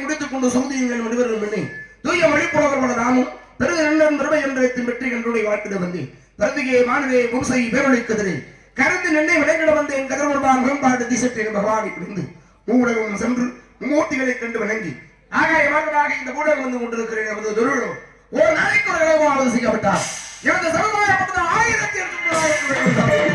முடித்துக் கொண்டு சமுதியங்கள் முடிவரும் என்னை தூய மொழிப்புலவர் நாமும் பெருது நல்ல என்றத்தின் வெற்றி கண்டுடைய வாழ்க்கிட வந்தேன் தருதிகே மாணவே பூசை பேரொழிக்கதிரே கருத்து நெல்லை விடைகிட வந்தேன் கதிரவர்தான் மேம்பாடு திசைத்தேன் பகவானை பிடிந்து மூடகம் சென்று மூர்த்திகளை கண்டு வணங்கி ஆகாய மார்க்கமாக இந்த ஊடகம் வந்து கொண்டிருக்கிறேன் நமது தொழிலும் ஒரு நாளைக்கு ஒரு இடமாவது செய்யப்பட்டார் எனது சமுதாயப்பட்ட 1800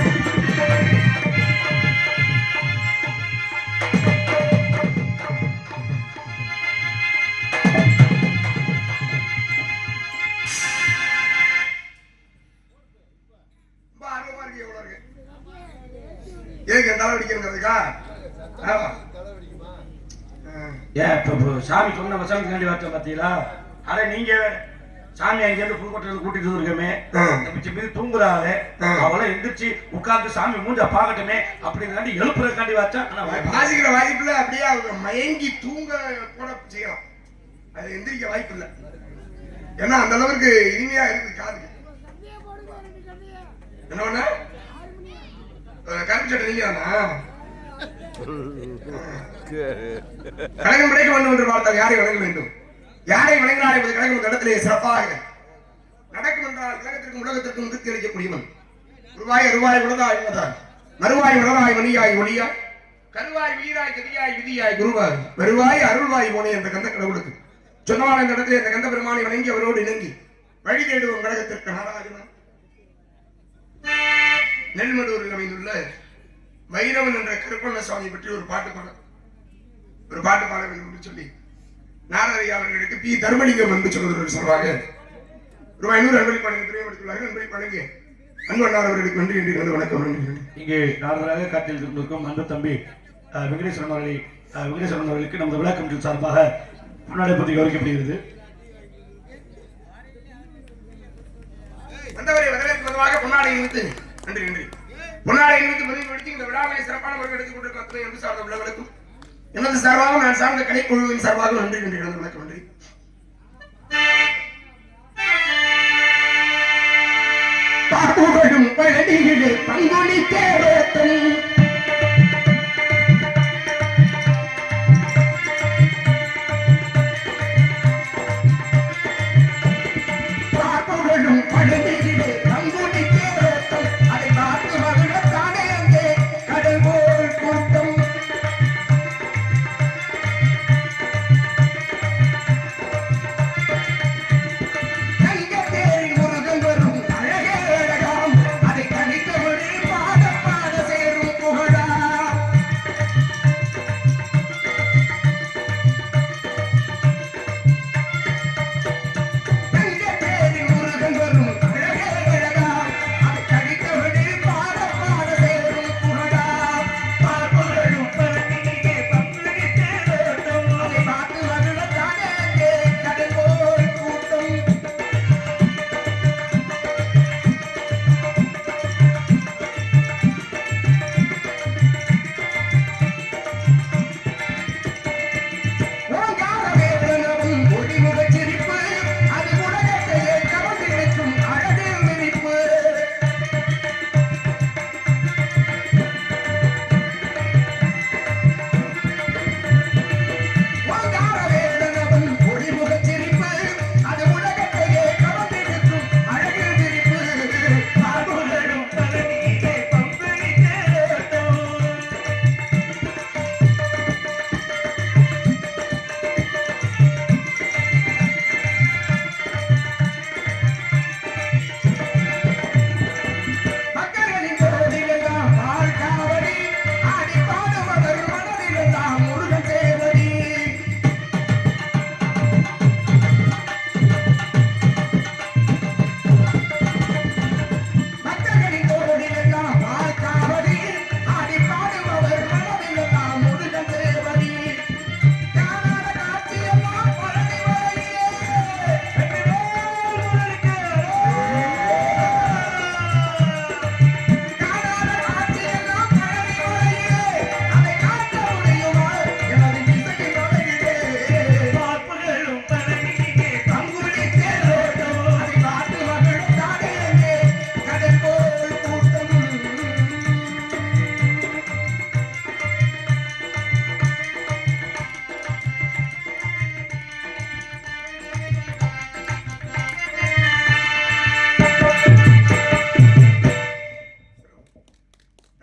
சாமி சொன்ன வசனத்துக்காண்டி வார்த்தை பார்த்தீங்களா? அட நீங்க சாமி அங்கிருந்து புதுக்கோட்டையில கூட்டிட்டு இருக்கமே மீது தூங்குறாரு அவளை எந்திரிச்சு உட்கார்ந்து சாமி மூஞ்ச பாக்கட்டுமே அப்படின்னு எழுப்புறதுக்காண்டி வாச்சா வாசிக்கிற வாய்ப்புல அப்படியே அவங்க மயங்கி தூங்க கூட செய்யலாம். அது எந்திரிக்க வாய்ப்பு இல்லை. ஏன்னா அந்த அளவுக்கு இனிமையா இருக்கு காது. என்ன கருப்பு சட்டை நீங்க கழகம் விடைக்க வேண்டும் என்று பார்த்தால் யாரை வணங்க வேண்டும்? யாரை வணங்கினார் என்பது கழகம் இந்த இடத்திலே சிறப்பாக நடக்கும் என்றால் கழகத்திற்கும் உலகத்திற்கும் திருப்தி அளிக்கக்கூடியவன். ரூபாய் ரூபாய் உலகாய் உள்ளதாய் மறுவாய் உலகாய் மணியாய் ஒளியாய் கருவாய் வீராய் கதியாய் விதியாய் குருவாய் வருவாய் அருள்வாய் போனே என்ற கந்த கடவுளுக்கு சொன்னவான இந்த இடத்திலே இந்த கந்த பெருமானை வணங்கி அவரோடு இணங்கி வழி தேடுவோம் கழகத்திற்கு நாராஜனா. நெல்மடூரில் அமைந்துள்ள வைரவன் என்ற கருப்பண்ண சுவாமி பற்றி ஒரு பாட்டு பாட வேண்டும் என்று சொல்லி நாரதையா அவர்களுக்கு பி தர்மலிங்கம் என்று சொல்வதற்கு சார்பாக ரூபாய் 500 அன்பளிப்பாளர்கள் திரையமைத்துள்ளார்கள். அன்பளிப்பாளங்க அன்பண்ணார் அவர்களுக்கு நன்றி என்று வந்து வணக்கம். இங்கே நாரதராக காட்டில் இருக்கும் அன்பு தம்பி வெங்கடேஸ்வரன் அவர்களுக்கு நமது விழா கமிட்டி சார்பாக முன்னாடி பற்றி கௌரவிக்கப்படுகிறது. வந்தவரை வரவேற்பதாக பொன்னாடை நிமித்து நன்றி நன்றி பொன்னாடை நிமித்து பதிவு எடுத்து இந்த விழாவை சிறப்பான முறையில் எடுத்துக் கொண்டிருக்கும் அத்தனை என்று சார்ந்த உள்ளவர்களுக்கும் எனது சார்பாக நான் சார்ந்த கலைக்குழுவின் சார்பாக நன்றி நன்றி வணக்கம் நன்றி. பாப்புகளும் பழனியிலே பங்குனி தேரோட்டம் அதை கணித்தபடி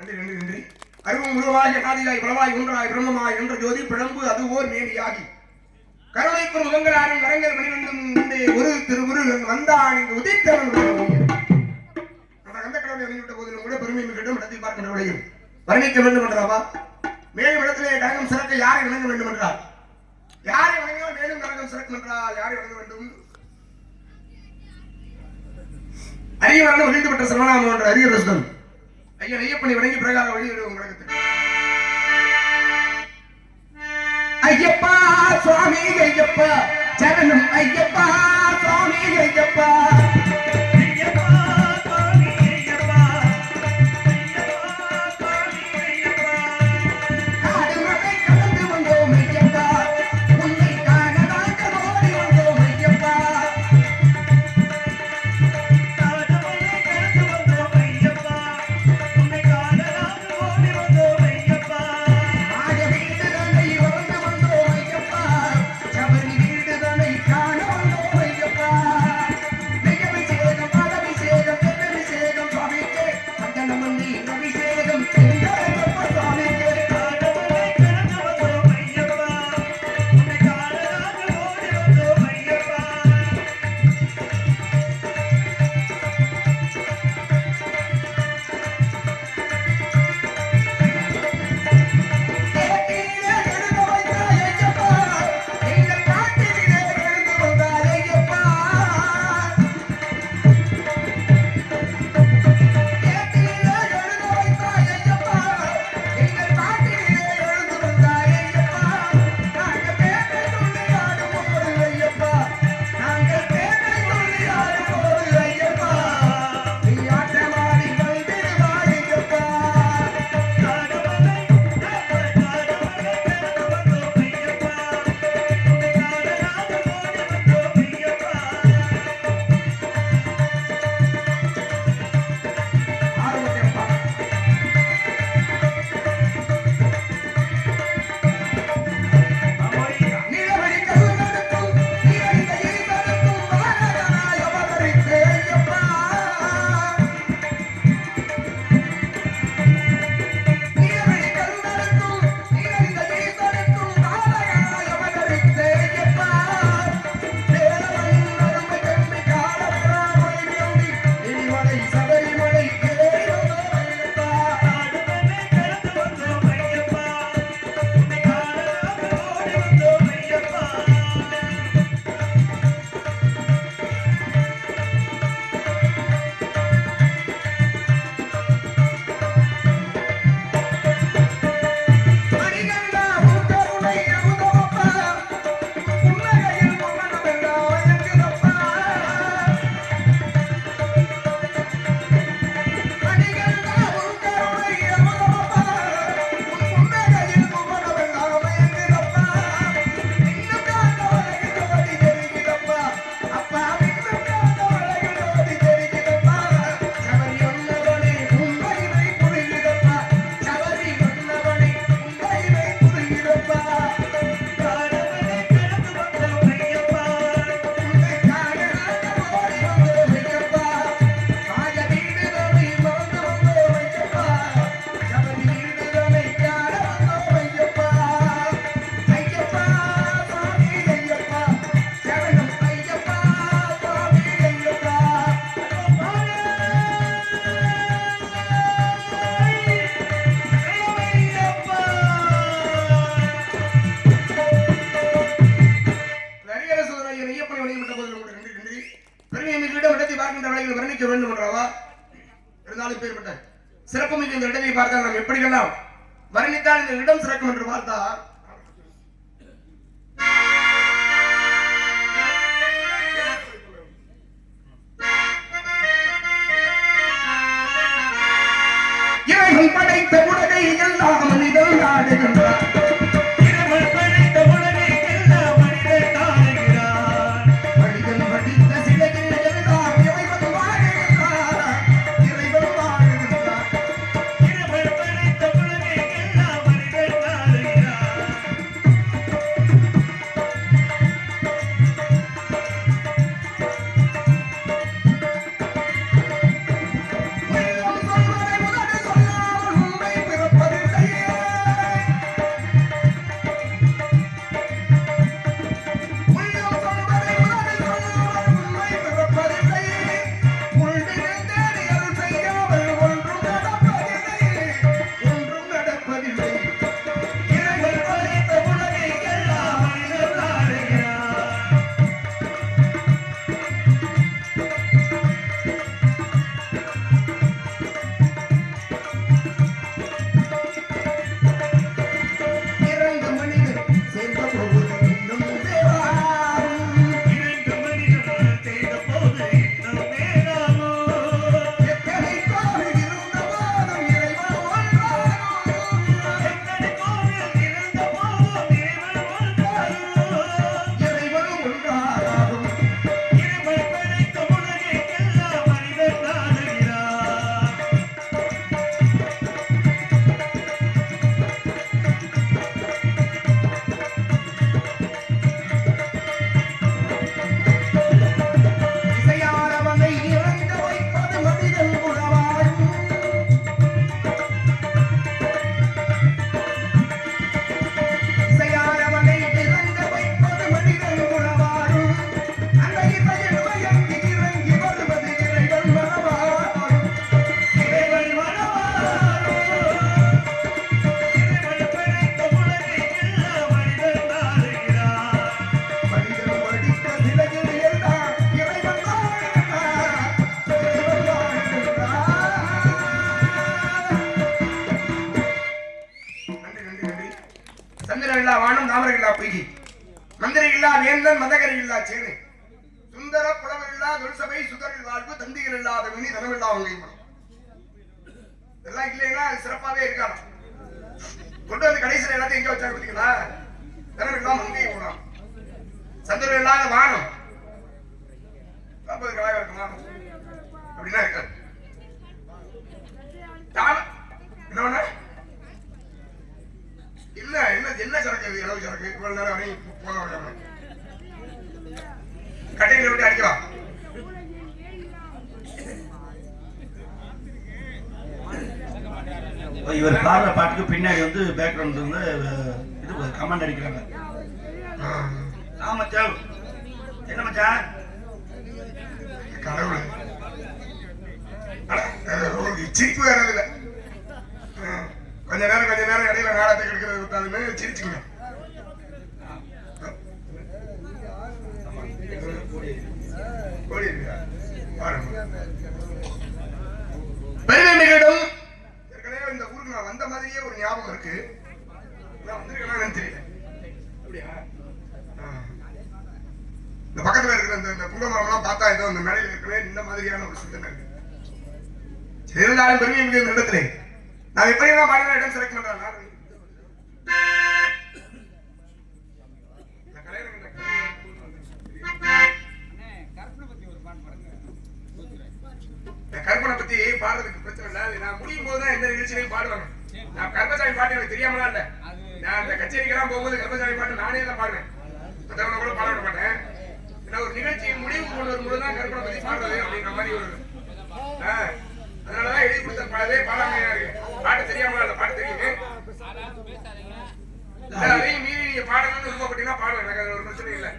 நன்றி நன்றி நன்றி. அருவும் முழுவாய் அனாதியாய் பலவாய் ஒன்றாய் பிரம்மமாய் என்ற ஜோதி பிழம்பு அது ஓர் மேனியாகி கருணைக்கு முகங்களாரும் கரங்கள் மணிவண்டும் ஒரு திருவுரு வந்தான் இங்கு உதித்தவன் அந்த கடவுளை வெளியிட்ட போதிலும் கூட பெருமை மிகட்டும் நடத்தி பார்க்கின்ற விடையும் வர்ணிக்க வேண்டும் என்றாவா மேலும் இடத்திலே கரகம் சிறக்க யாரை வணங்க வேண்டும் என்றால் யாரை வணங்கினால் மேலும் கரகம் சிறக்கும் என்றால் யாரை வணங்க வேண்டும் அரியவரான மகிழ்ந்து பெற்ற சர்வநாமம் என்ற அரிய ரசன் ஐயன் ஐயப்பனை வணங்கி பிரகாரம் வெளியிடுவோம் கழகத்தில் ஐயப்பா சுவாமி ஐயப்பா சரணம் ஐயப்பா சுவாமி ஐயப்பா சிறப்புமிக்க இந்த இடத்தை பார்த்தால் நாம் எப்படியெல்லாம் வர்ணித்தால் இந்த இடம் சிறக்கும் என்று பார்த்தால் இறைவன் படைத்த உலகை எல்லாம் மனிதன் ஆடுகின்றார் வானம் தாமரை இல்லா பொய்கி மந்திரி இல்லா வேந்தன் மதகரி இல்லா சேனை சுந்தர புலவர் இல்லா தொல்சபை சுதரில் வாழ்வு தந்திகள் இல்லாத வினி தனமில்லா உங்கை மனம் இதெல்லாம் இல்லைன்னா அது சிறப்பாவே இருக்காது. கொண்டு வந்து கடைசியில் எல்லாத்தையும் எங்க வச்சாங்க பார்த்தீங்களா? தனமில்லா மங்கை போனான் சந்திரன் இல்லாத வானம் கலாக இருக்குமா அப்படின்னா இருக்காது. என்ன இல்ல என்ன என்ன சரக்கு இளவு சரக்கு இவ்வளவு நேரம் வரையும் போன கட்டைகளை விட்டு அடிக்கலாம். இவர் பாடுற பாட்டுக்கு பின்னாடி வந்து பேக்ரவுண்ட் வந்து இது கமெண்ட் அடிக்கிறாங்க. மச்சான் என்ன மச்சான் கடவுள் சிரிப்பு வேற இல்ல. கொஞ்ச நேரம் இடையில நாடகத்தை கிடைக்கிறது விட்டாலுமே சிரிச்சுக்கணும். பெருமைகளிடம் ஏற்கனவே இந்த ஊருக்கு நான் வந்த மாதிரியே ஒரு ஞாபகம் இருக்கு. வந்திருக்கேன்னு தெரியல. அப்படியா? இந்த பக்கத்துல இருக்கிற இந்த புங்கமரம் எல்லாம் பார்த்தா ஏதோ இந்த மேடையில் இருக்கிற இந்த மாதிரியான ஒரு சிந்தனை இருக்கு. இருந்தாலும் பெருமை மிக இந்த இடத்துல நான் எப்படியெல்லாம் பாடின இடம் செலக்ட் பண்றேன். கற்பனை பத்தி பாடுறதுக்கு பிரச்சனை இல்லை. நான் முடியும் போதுதான் எந்த நிகழ்ச்சியிலையும் பாடுவாங்க. நான் கர்மசாமி பாட்டு எனக்கு தெரியாமலாம் இல்ல. நான் இந்த கச்சேரிக்கெல்லாம் போகும்போது கர்மசாமி பாட்டு நானே தான் பாடுவேன். மற்றவங்க கூட பாட விட மாட்டேன். ஏன்னா ஒரு நிகழ்ச்சியின் முடிவு கொண்டு வரும்போதுதான் கற்பனை பத்தி பாடுறது அப்படின்ற மாதிரி ஒரு அதனாலதான் எழுதி கொடுத்த பாடவே பாடாமையா இருக்கு. பாட்டு தெரியாமலாம் இல்ல, பாட்டு தெரியுது. அதையும் மீறி நீங்க பாடணும்னு விருப்பப்பட்டீங்கன்னா பாடுவேன். எனக்கு அது ஒரு பிரச்சனை இல்லை.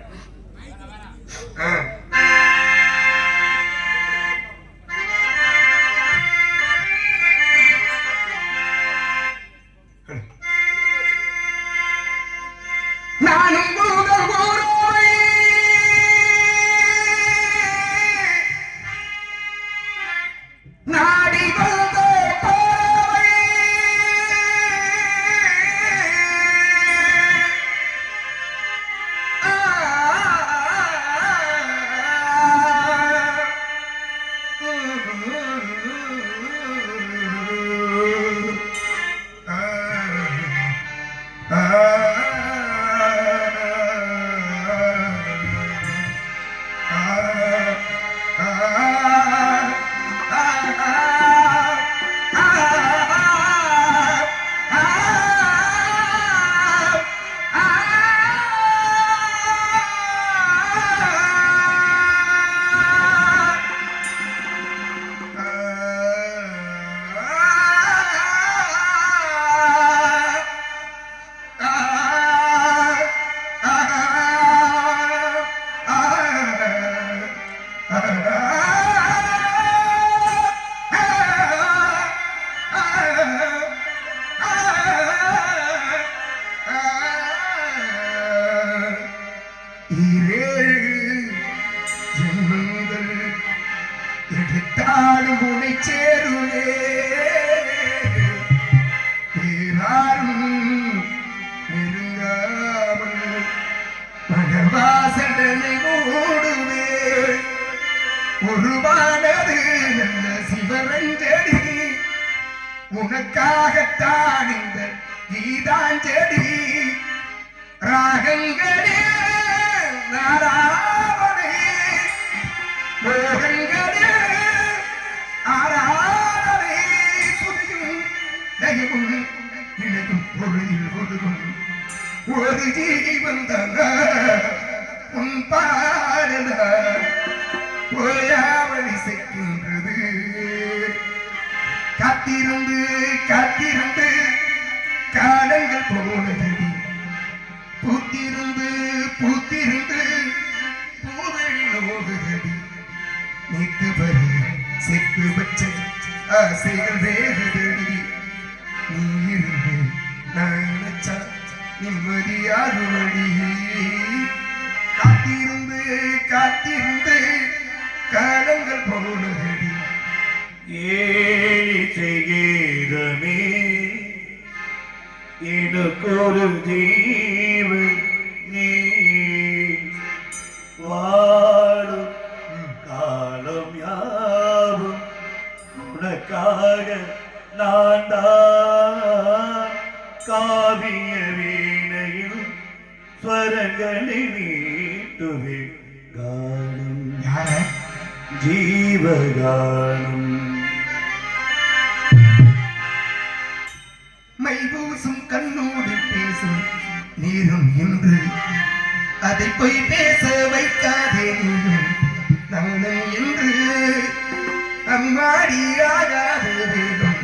உனக்காகத்தான் இந்த கீதாஞ்சலி ராகங்களே நாராவணே மோகங்களே ஆராவணே சுதியும் நயமும் இழகும் பொருளில் ஒழுகும் ஒரு ஜீவன் தந்த உன் பாடல ஓயாவணி செய்கின்றது. காத்திருந்து காத்திருந்து காலங்கள் போனதடி பூத்திருந்து பூத்திருந்து பூவெழில் ஓடுதடி நீத்து வரி செத்து வச்ச ஆசைகள் வேறுதடி நீ இருந்து நான் நினைச்சா நிம்மதியாகுமடி. காத்திருந்து காத்திருந்து காலங்கள் போனதடி ஏழி செய்கிறமே எனக்கு ஒரு கானம் மைபூசும் கண்ணோடு பேசும் நீரும் என்று அதை போய் பேச வைக்காதே நீயும் நானும் என்று அம்மாடி ஆகாது வேகம்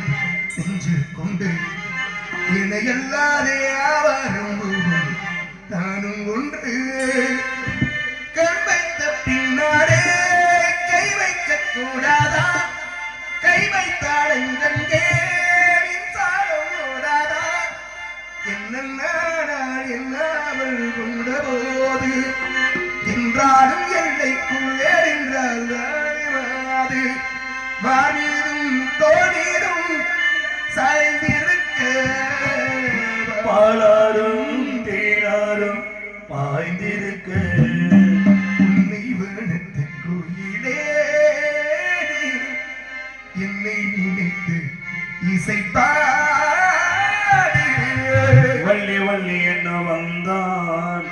நெஞ்சு கொண்டு இணையல்லாதே ஆவாரும் நானும் ஒன்று கண் வைத்த பின்னாரே கை வைக்க கூடாதா கை வைத்தாளங்கே மின்சாரம் ஓடாதா என்னாமல் கொண்ட போது என்றாலும் எல்லைக்குள்ளே என்றால் அது வானீரும் தோனீரும் சாய்ந்திருக்க பாலாரும் தேனாரும் பாய்ந்திருக்க உன்னை வனத்து கோயிலே என்னை நினைத்து இசைப்பாடு வள்ளி வள்ளி என்ன வந்தான்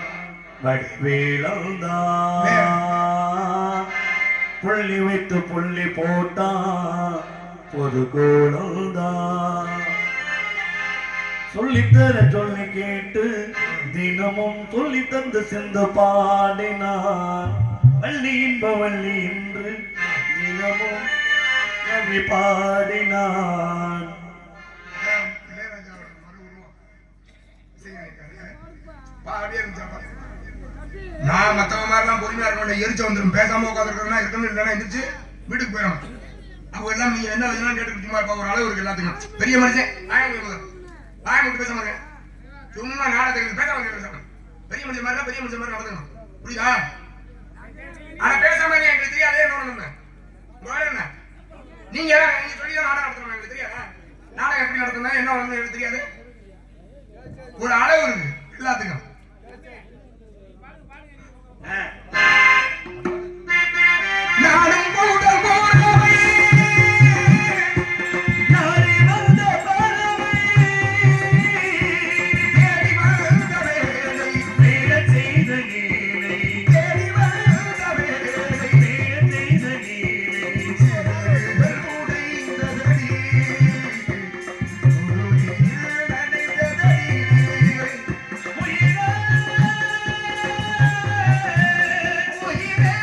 வடிவேலந்தான் புள்ளி வைத்து புள்ளி போட்டான் பொது கோலந்தான் சொல்லித்தர சொல்லி கேட்டு தினமும் சொல்லி தந்து சிந்து பாடினான் வள்ளி இன்ப வள்ளி என்று தினமும் கவி பாடினான் நான் மத்தவங்க மாதிரிலாம் பொறுமையா இருக்க எரிச்ச வந்துடும் பேசாம உட்காந்துருக்கா இருக்கணும் இல்லைன்னா எந்திரிச்சு வீட்டுக்கு போயிடணும் அவங்க எல்லாம் நீங்க என்ன வச்சுலாம் கேட்டு சும்மா இருப்பா ஒரு அளவு இருக்கு எல்லாத்துக்கும் பெரிய மனுஷன் வாய மட்டும் பேச மாட்டேன் சும்மா நாடகத்துக்கு பேச மாட்டேன் பெரிய மனுஷன் மாதிரி பெரிய மனுஷன் மாதிரி நடந்துக்கணும் புரியுதா ஆனா பேசாம எங்களுக்கு தெரியாதே என்ன என்ன நீங்க சொல்லிதான் நாடகம் நடத்தணும் எங்களுக்கு தெரியாதா நாடகம் எப்படி நடத்தணும் என்ன வந்து எனக்கு தெரியாது ஒரு அளவு இருக்கு எல்லாத்துக்கும் நானும் கூட போறவை நாளை வந்த பறவை தேடி வந்த வேலை மேல செய்த நீலை தேடி வந்த வேலை மேல செய்த நீலை செல்வல் உடைந்ததடி உருளில் நனைந்ததடி உயிரே உயிரே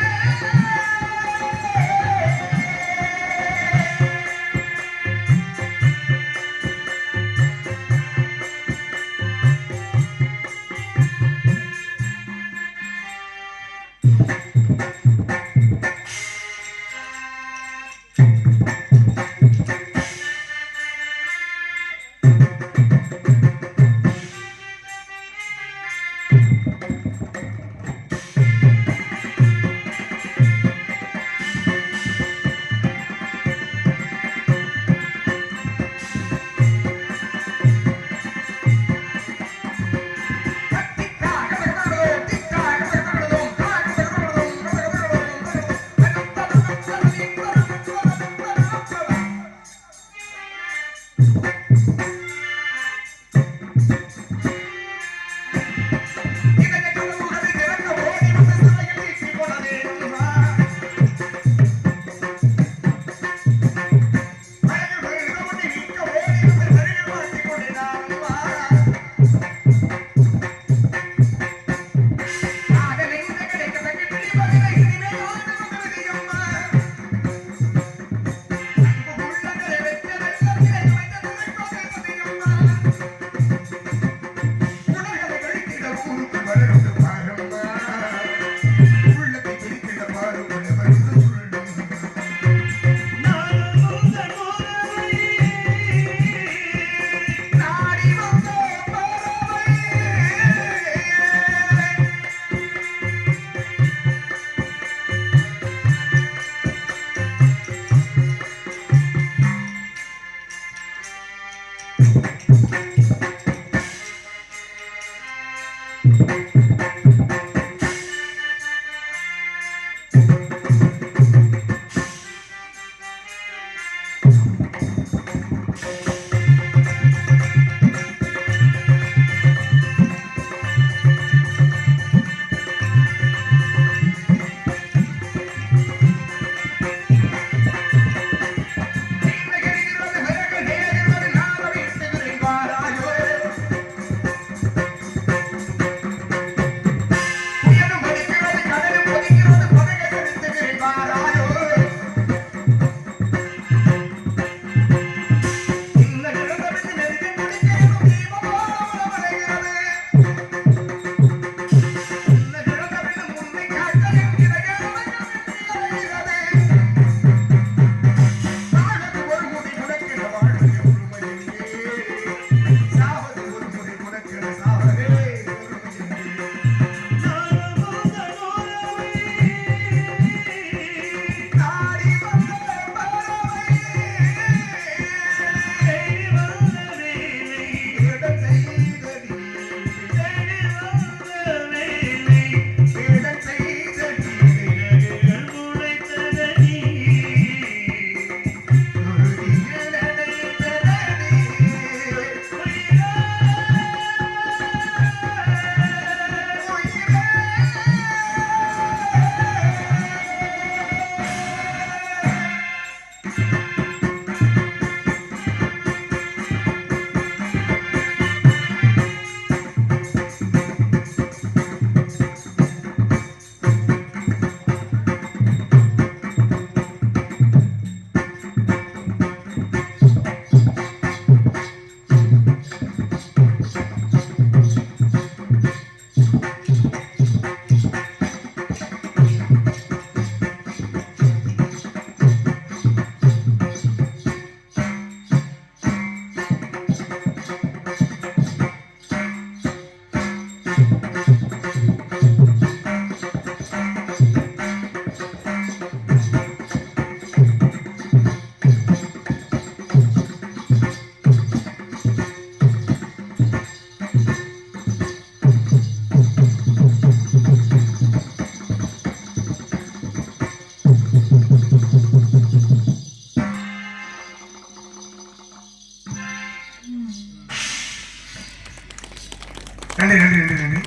நன்றி நன்றி நன்றி நன்றி.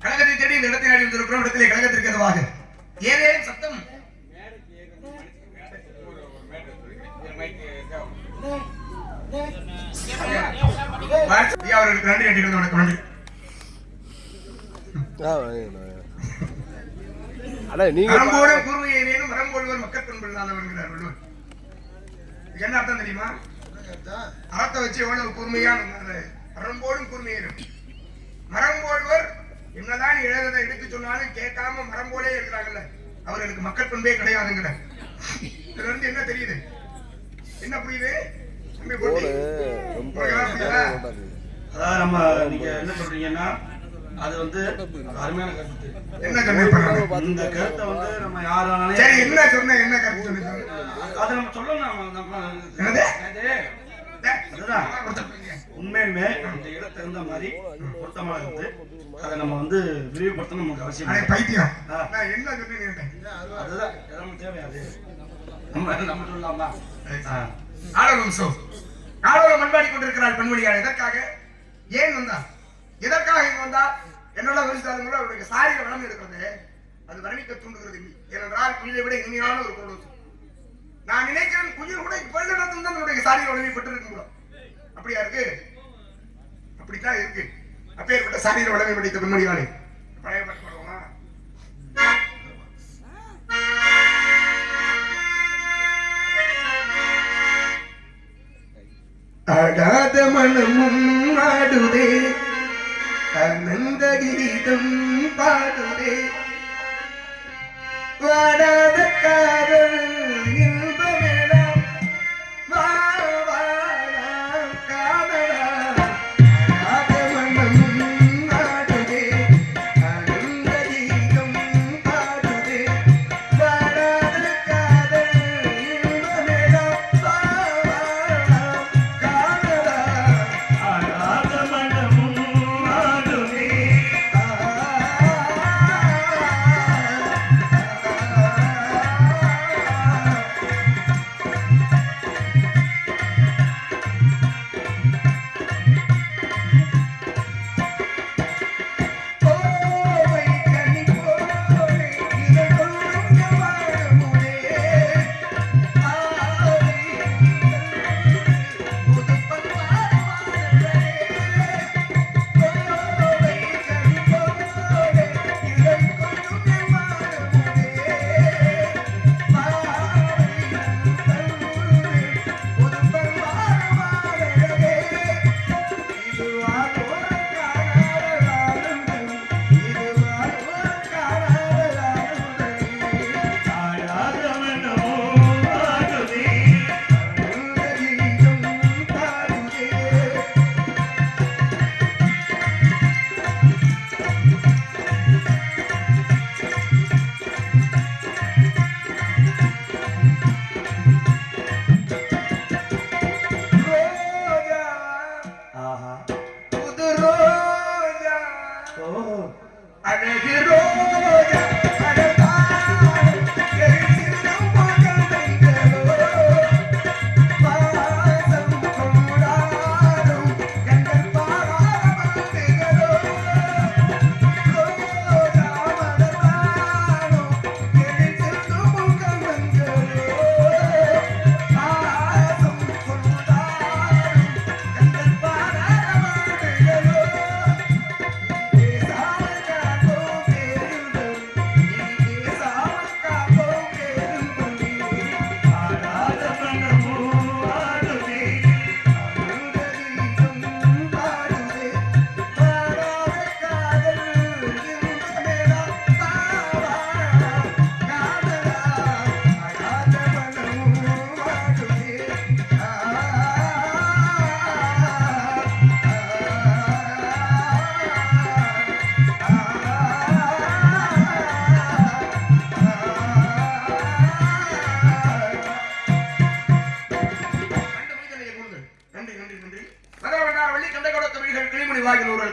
கழகத்தை தேடி இந்த இடத்தை நாடி வந்திருக்கிறோம். இடத்திலே கழகத்திற்கு எதுவாக ஏதேனும் சத்தம் அவர்களுக்கு நன்றி நன்றி வணக்கம் நன்றி. மரம்போடும் கூர்மையேனும் மரம்போடுவர் மக்கள் பண்பில்லாதவர்கள் வள்ளுவர். என்ன அர்த்தம் தெரியுமா? அறத்தை வச்சு எவ்வளவு கூர்மையான மரம்போடும் கூர்மையேனும் மரம்போடுவர் என்னதான் எழுததை எடுத்து சொன்னாலும் கேட்காம மரம்போலே இருக்கிறாங்கல்ல, அவர்களுக்கு மக்கள் பண்பே கிடையாதுங்கிற. இதுல இருந்து என்ன தெரியுது, என்ன புரியுது? அதாவது நம்ம நீங்க என்ன சொல்றீங்கன்னா அது வந்து அருமையான கருத்து. என்ன கருத்து? இந்த கருத்தை வந்து நம்ம யாராலும் சரி என்ன சொன்ன என்ன கருத்து சொன்னீங்க? அதை நம்ம சொல்லணும். உண்மையுமே இந்த இடத்துக்கு தகுந்த மாதிரி பொருத்தமாக இருந்து அதை நம்ம வந்து விரிவுபடுத்தணும். நமக்கு அவசியம் பைத்தியம் என்ன சொன்னீங்க? அதுதான் நமக்கு தேவையாது. நம்ம சொல்லலாமா? ஆடவரும் மண்பாடி கொண்டிருக்கிறார் பெண்மணியார். எதற்காக ஏன் வந்தார், எதற்காக இங்கு வந்தார் என்னெல்லாம் விரித்தாலும் கூட அவருடைய சாரியை வளம் இருக்கிறது அது வர்ணிக்க தூண்டுகிறது. ஏனென்றால் குயிலை விட இனிமையான ஒரு பொருள். நான் நினைக்கிறேன் குயில் கூட இப்பொழுது தான் நம்முடைய சாரியை வளமை பெற்றிருக்க. அப்படியா இருக்கு? அப்படித்தான் இருக்கு. அப்பேற்பட்ட சாரியை வளமை படித்த பெண்மணியாளே பழைய பாட்டு பாடுவோமா? ஆடாத மனமும் ஆடுதே, ஆனந்த கீதம் பாடுதே, வாடாத காதல் இன்பமேலாம் வாழாம் காதலா. ஆடாத மனமும் ஆடுதே, ஆனந்த கீதம் பாடுதே, வாடாத காதல் இன்பமேலாம்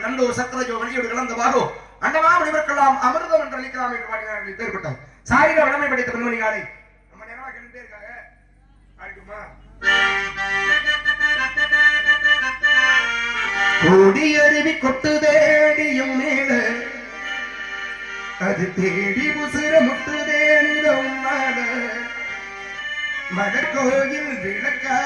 கண்டோர் சக்கரஜோ வழியோடு கலந்தவாறோ அண்டமா மணிவர்க்கெல்லாம் அமிர்தம் என்று அளிக்கலாம் என்று பாடினார்கள். பேர்பட்டார் சாயிர வளமை படைத்த பெண்மணிகாலை நம்ம நேரமா கேட்டுட்டே இருக்காங்க. ஆயிடுமா கோடி அருவி கொட்டுதே அது தேடி உசுர முட்டுதேனிதம் மடக்கோயில் விளக்கா